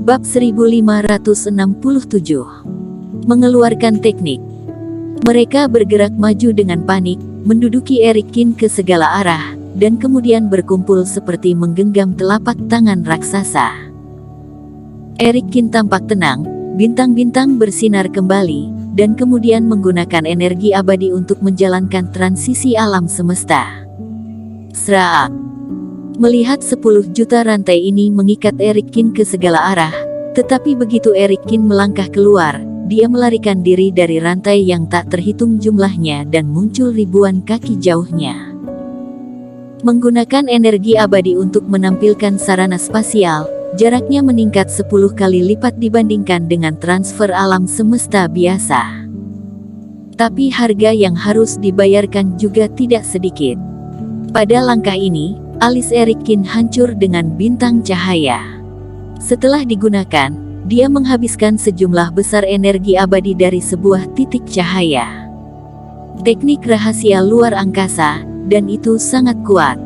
Bab 1567. Mengeluarkan teknik. Mereka bergerak maju dengan panik, menduduki Erikin ke segala arah, dan kemudian berkumpul seperti menggenggam telapak tangan raksasa. Erikin tampak tenang, bintang-bintang bersinar kembali, dan kemudian menggunakan energi abadi untuk menjalankan transisi alam semesta. Serak. Melihat 10 juta rantai ini mengikat Erikin ke segala arah, tetapi begitu Erikin melangkah keluar, dia melarikan diri dari rantai yang tak terhitung jumlahnya dan muncul ribuan kaki jauhnya. Menggunakan energi abadi untuk menampilkan sarana spasial, jaraknya meningkat 10 kali lipat dibandingkan dengan transfer alam semesta biasa. Tapi harga yang harus dibayarkan juga tidak sedikit. Pada langkah ini, alis Erikin hancur dengan bintang cahaya. Setelah digunakan, dia menghabiskan sejumlah besar energi abadi dari sebuah titik cahaya. Teknik rahasia luar angkasa, dan itu sangat kuat.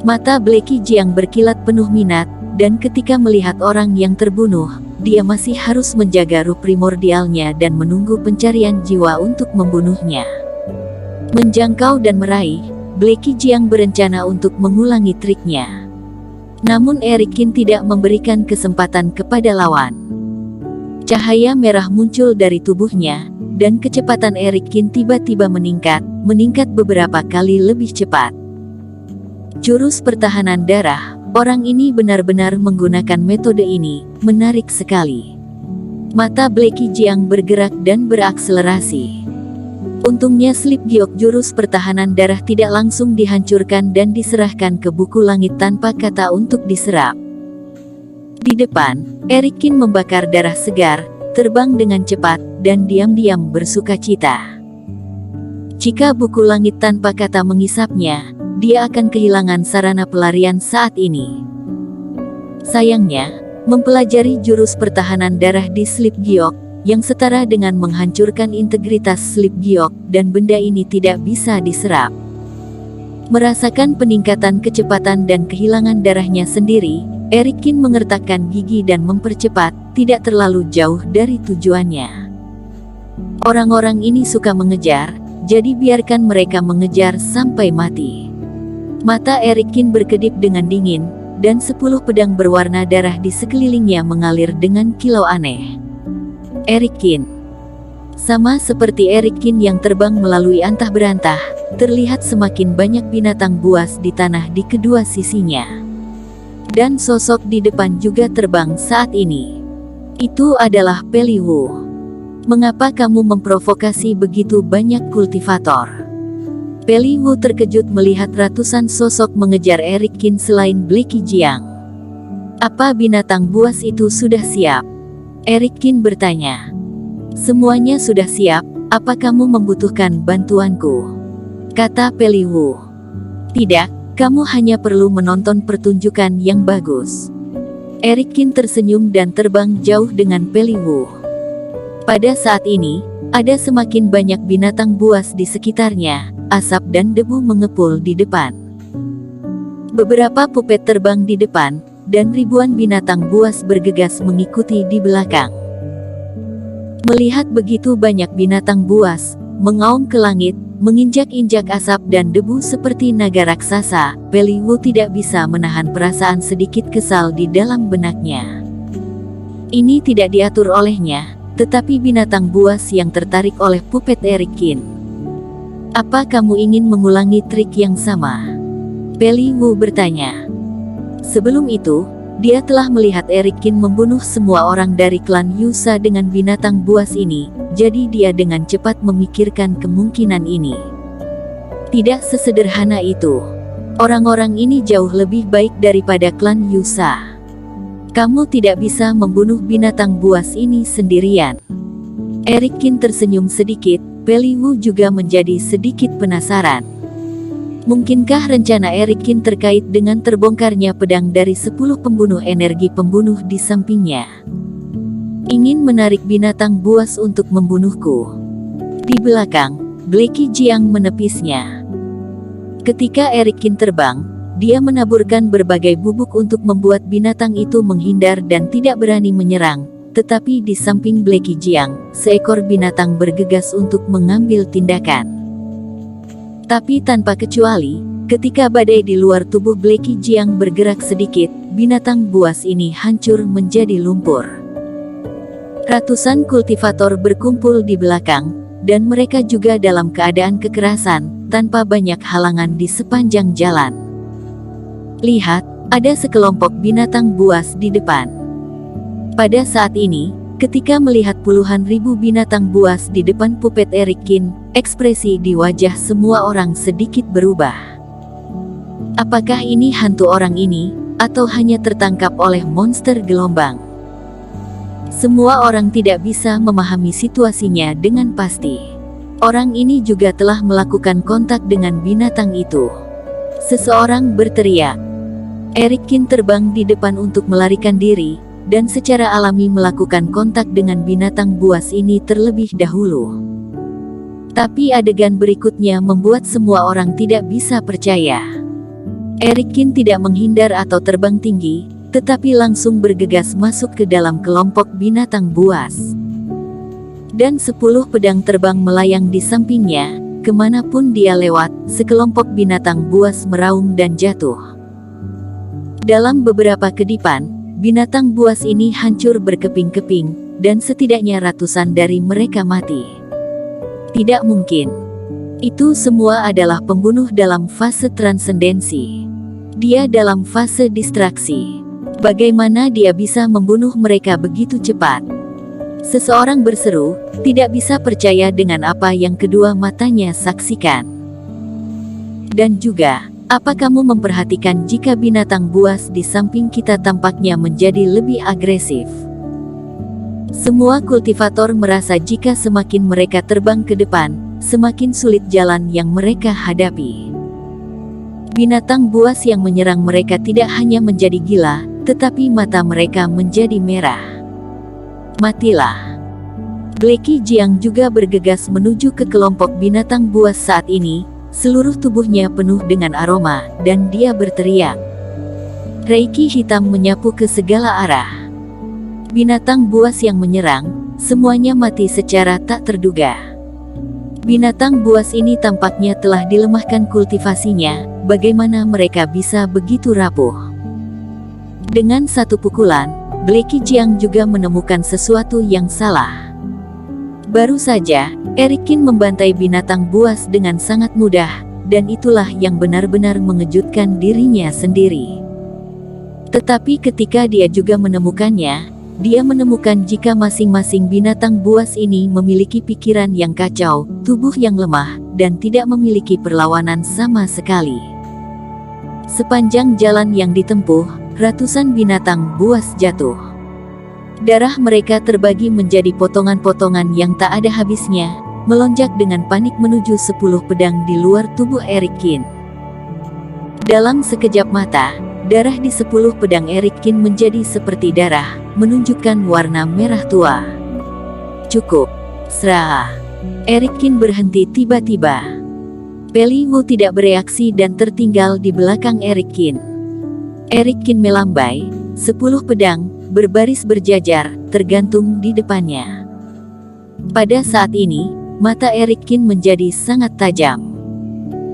Mata Blacky Jiang berkilat penuh minat, dan ketika melihat orang yang terbunuh, dia masih harus menjaga ruh primordialnya dan menunggu pencarian jiwa untuk membunuhnya. Menjangkau dan meraih, Blacky Jiang berencana untuk mengulangi triknya. Namun Erikin tidak memberikan kesempatan kepada lawan. Cahaya merah muncul dari tubuhnya, dan kecepatan Erikin tiba-tiba meningkat beberapa kali lebih cepat. Jurus pertahanan darah, orang ini benar-benar menggunakan metode ini, menarik sekali. Mata Blacky Jiang bergerak dan berakselerasi. Untungnya slip giok jurus pertahanan darah tidak langsung dihancurkan dan diserahkan ke buku langit tanpa kata untuk diserap. Di depan, Erikin membakar darah segar, terbang dengan cepat, dan diam-diam bersukacita. Jika buku langit tanpa kata mengisapnya, dia akan kehilangan sarana pelarian saat ini. Sayangnya, mempelajari jurus pertahanan darah di slip giok, yang setara dengan menghancurkan integritas slip giok, dan benda ini tidak bisa diserap. Merasakan peningkatan kecepatan dan kehilangan darahnya sendiri, Erikin mengertakkan gigi dan mempercepat, tidak terlalu jauh dari tujuannya. Orang-orang ini suka mengejar, jadi biarkan mereka mengejar sampai mati. Mata Erikin berkedip dengan dingin, dan 10 pedang berwarna darah di sekelilingnya mengalir dengan kilau aneh. Erikin. Sama seperti Erikin yang terbang melalui antah berantah, terlihat semakin banyak binatang buas di tanah di kedua sisinya. Dan sosok di depan juga terbang saat ini. Itu adalah Peli Wu. Mengapa kamu memprovokasi begitu banyak kultivator? Peli Wu terkejut melihat ratusan sosok mengejar Erikin selain Blacky Jiang. Apa binatang buas itu sudah siap? Erikin bertanya. Semuanya sudah siap, apa kamu membutuhkan bantuanku? Kata Peli Wu. Tidak, kamu hanya perlu menonton pertunjukan yang bagus. Erikin tersenyum dan terbang jauh dengan Peli Wu. Pada saat ini, ada semakin banyak binatang buas di sekitarnya, asap dan debu mengepul di depan. Beberapa pupet terbang di depan, dan ribuan binatang buas bergegas mengikuti di belakang. Melihat begitu banyak binatang buas, mengaum ke langit, menginjak-injak asap dan debu seperti naga raksasa, Peli Wu tidak bisa menahan perasaan sedikit kesal di dalam benaknya. Ini tidak diatur olehnya, tetapi binatang buas yang tertarik oleh pupet Erikin. Apa kamu ingin mengulangi trik yang sama? Peli Wu bertanya. Sebelum itu, dia telah melihat Erikin membunuh semua orang dari klan Yusa dengan binatang buas ini, jadi dia dengan cepat memikirkan kemungkinan ini. Tidak sesederhana itu. Orang-orang ini jauh lebih baik daripada klan Yusa. Kamu tidak bisa membunuh binatang buas ini sendirian. Erikin tersenyum sedikit, Peli Wu juga menjadi sedikit penasaran. Mungkinkah rencana Erikin terkait dengan terbongkarnya pedang dari 10 pembunuh energi pembunuh di sampingnya? Ingin menarik binatang buas untuk membunuhku. Di belakang, Blacky Jiang menepisnya. Ketika Erikin terbang, dia menaburkan berbagai bubuk untuk membuat binatang itu menghindar dan tidak berani menyerang. Tetapi di samping Blacky Jiang, seekor binatang bergegas untuk mengambil tindakan. Tapi tanpa kecuali, ketika badai di luar tubuh Blacky Jiang bergerak sedikit, binatang buas ini hancur menjadi lumpur. Ratusan kultivator berkumpul di belakang, dan mereka juga dalam keadaan kekerasan, tanpa banyak halangan di sepanjang jalan. Lihat, ada sekelompok binatang buas di depan. Pada saat ini, ketika melihat puluhan ribu binatang buas di depan pupet Eric Kin, ekspresi di wajah semua orang sedikit berubah. Apakah ini hantu orang ini, atau hanya tertangkap oleh monster gelombang? Semua orang tidak bisa memahami situasinya dengan pasti. Orang ini juga telah melakukan kontak dengan binatang itu. Seseorang berteriak. Eric Kin terbang di depan untuk melarikan diri, dan secara alami melakukan kontak dengan binatang buas ini terlebih dahulu. Tapi adegan berikutnya membuat semua orang tidak bisa percaya. Eric Kin tidak menghindar atau terbang tinggi, tetapi langsung bergegas masuk ke dalam kelompok binatang buas. Dan 10 pedang terbang melayang di sampingnya, kemanapun dia lewat, sekelompok binatang buas meraung dan jatuh. Dalam beberapa kedipan, binatang buas ini hancur berkeping-keping, dan setidaknya ratusan dari mereka mati. Tidak mungkin. Itu semua adalah pembunuh dalam fase transendensi. Dia dalam fase distraksi. Bagaimana dia bisa membunuh mereka begitu cepat? Seseorang berseru, tidak bisa percaya dengan apa yang kedua matanya saksikan. Dan juga, apa kamu memperhatikan jika binatang buas di samping kita tampaknya menjadi lebih agresif? Semua kultivator merasa jika semakin mereka terbang ke depan, semakin sulit jalan yang mereka hadapi. Binatang buas yang menyerang mereka tidak hanya menjadi gila, tetapi mata mereka menjadi merah. Matilah. Blacky Jiang juga bergegas menuju ke kelompok binatang buas saat ini, seluruh tubuhnya penuh dengan aroma, dan dia berteriak. Reiki hitam menyapu ke segala arah. Binatang buas yang menyerang, semuanya mati secara tak terduga. Binatang buas ini tampaknya telah dilemahkan kultivasinya, bagaimana mereka bisa begitu rapuh? Dengan satu pukulan, Blacky Jiang juga menemukan sesuatu yang salah. Baru saja, Eric Kin membantai binatang buas dengan sangat mudah, dan itulah yang benar-benar mengejutkan dirinya sendiri. Tetapi ketika dia juga menemukannya, dia menemukan jika masing-masing binatang buas ini memiliki pikiran yang kacau, tubuh yang lemah, dan tidak memiliki perlawanan sama sekali. Sepanjang jalan yang ditempuh, ratusan binatang buas jatuh. Darah mereka terbagi menjadi potongan-potongan yang tak ada habisnya, melonjak dengan panik menuju 10 pedang di luar tubuh Eric Kin. Dalam sekejap mata, darah di 10 pedang Eric Kin menjadi seperti darah, menunjukkan warna merah tua. Cukup. Serah. Eric Kin berhenti tiba-tiba. Peli Wu tidak bereaksi dan tertinggal di belakang Eric Kin. Eric Kin melambai, 10 pedang, berbaris berjajar, tergantung di depannya. Pada saat ini, mata Eric Kin menjadi sangat tajam.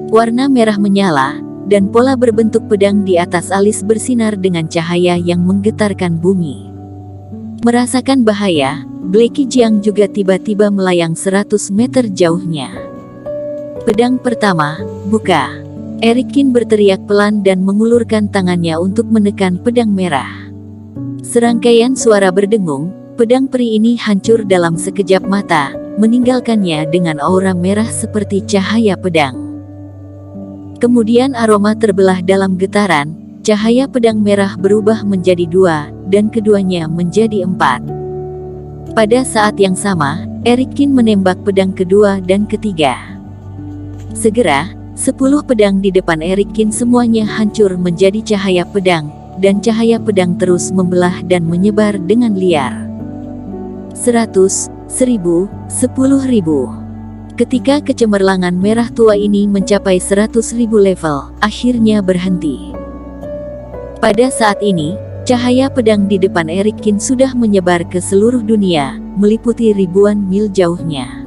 Warna merah menyala, dan pola berbentuk pedang di atas alis bersinar dengan cahaya yang menggetarkan bumi. Merasakan bahaya, Blacky Jiang juga tiba-tiba melayang 100 meter jauhnya. Pedang pertama, buka. Eric Kin berteriak pelan dan mengulurkan tangannya untuk menekan pedang merah. Serangkaian suara berdengung, pedang peri ini hancur dalam sekejap mata, meninggalkannya dengan aura merah seperti cahaya pedang. Kemudian aroma terbelah dalam getaran, cahaya pedang merah berubah menjadi 2, dan keduanya menjadi 4. Pada saat yang sama, Eric Kin menembak pedang kedua dan ketiga. Segera, 10 pedang di depan Eric Kin semuanya hancur menjadi cahaya pedang, dan cahaya pedang terus membelah dan menyebar dengan liar. 100, 1000, 10.000. Ketika kecemerlangan merah tua ini mencapai 100.000 level, akhirnya berhenti. Pada saat ini, cahaya pedang di depan Erikin sudah menyebar ke seluruh dunia, meliputi ribuan mil jauhnya.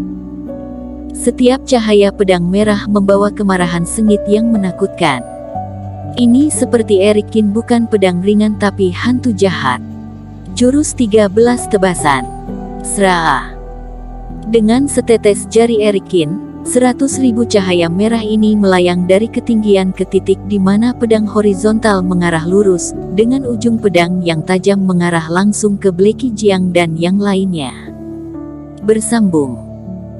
Setiap cahaya pedang merah membawa kemarahan sengit yang menakutkan. Ini seperti Erikin bukan pedang ringan tapi hantu jahat. Jurus 13 tebasan. Sraa. Dengan setetes jari Erikin, 100.000 cahaya merah ini melayang dari ketinggian ke titik di mana pedang horizontal mengarah lurus, dengan ujung pedang yang tajam mengarah langsung ke Blacky Jiang dan yang lainnya. Bersambung.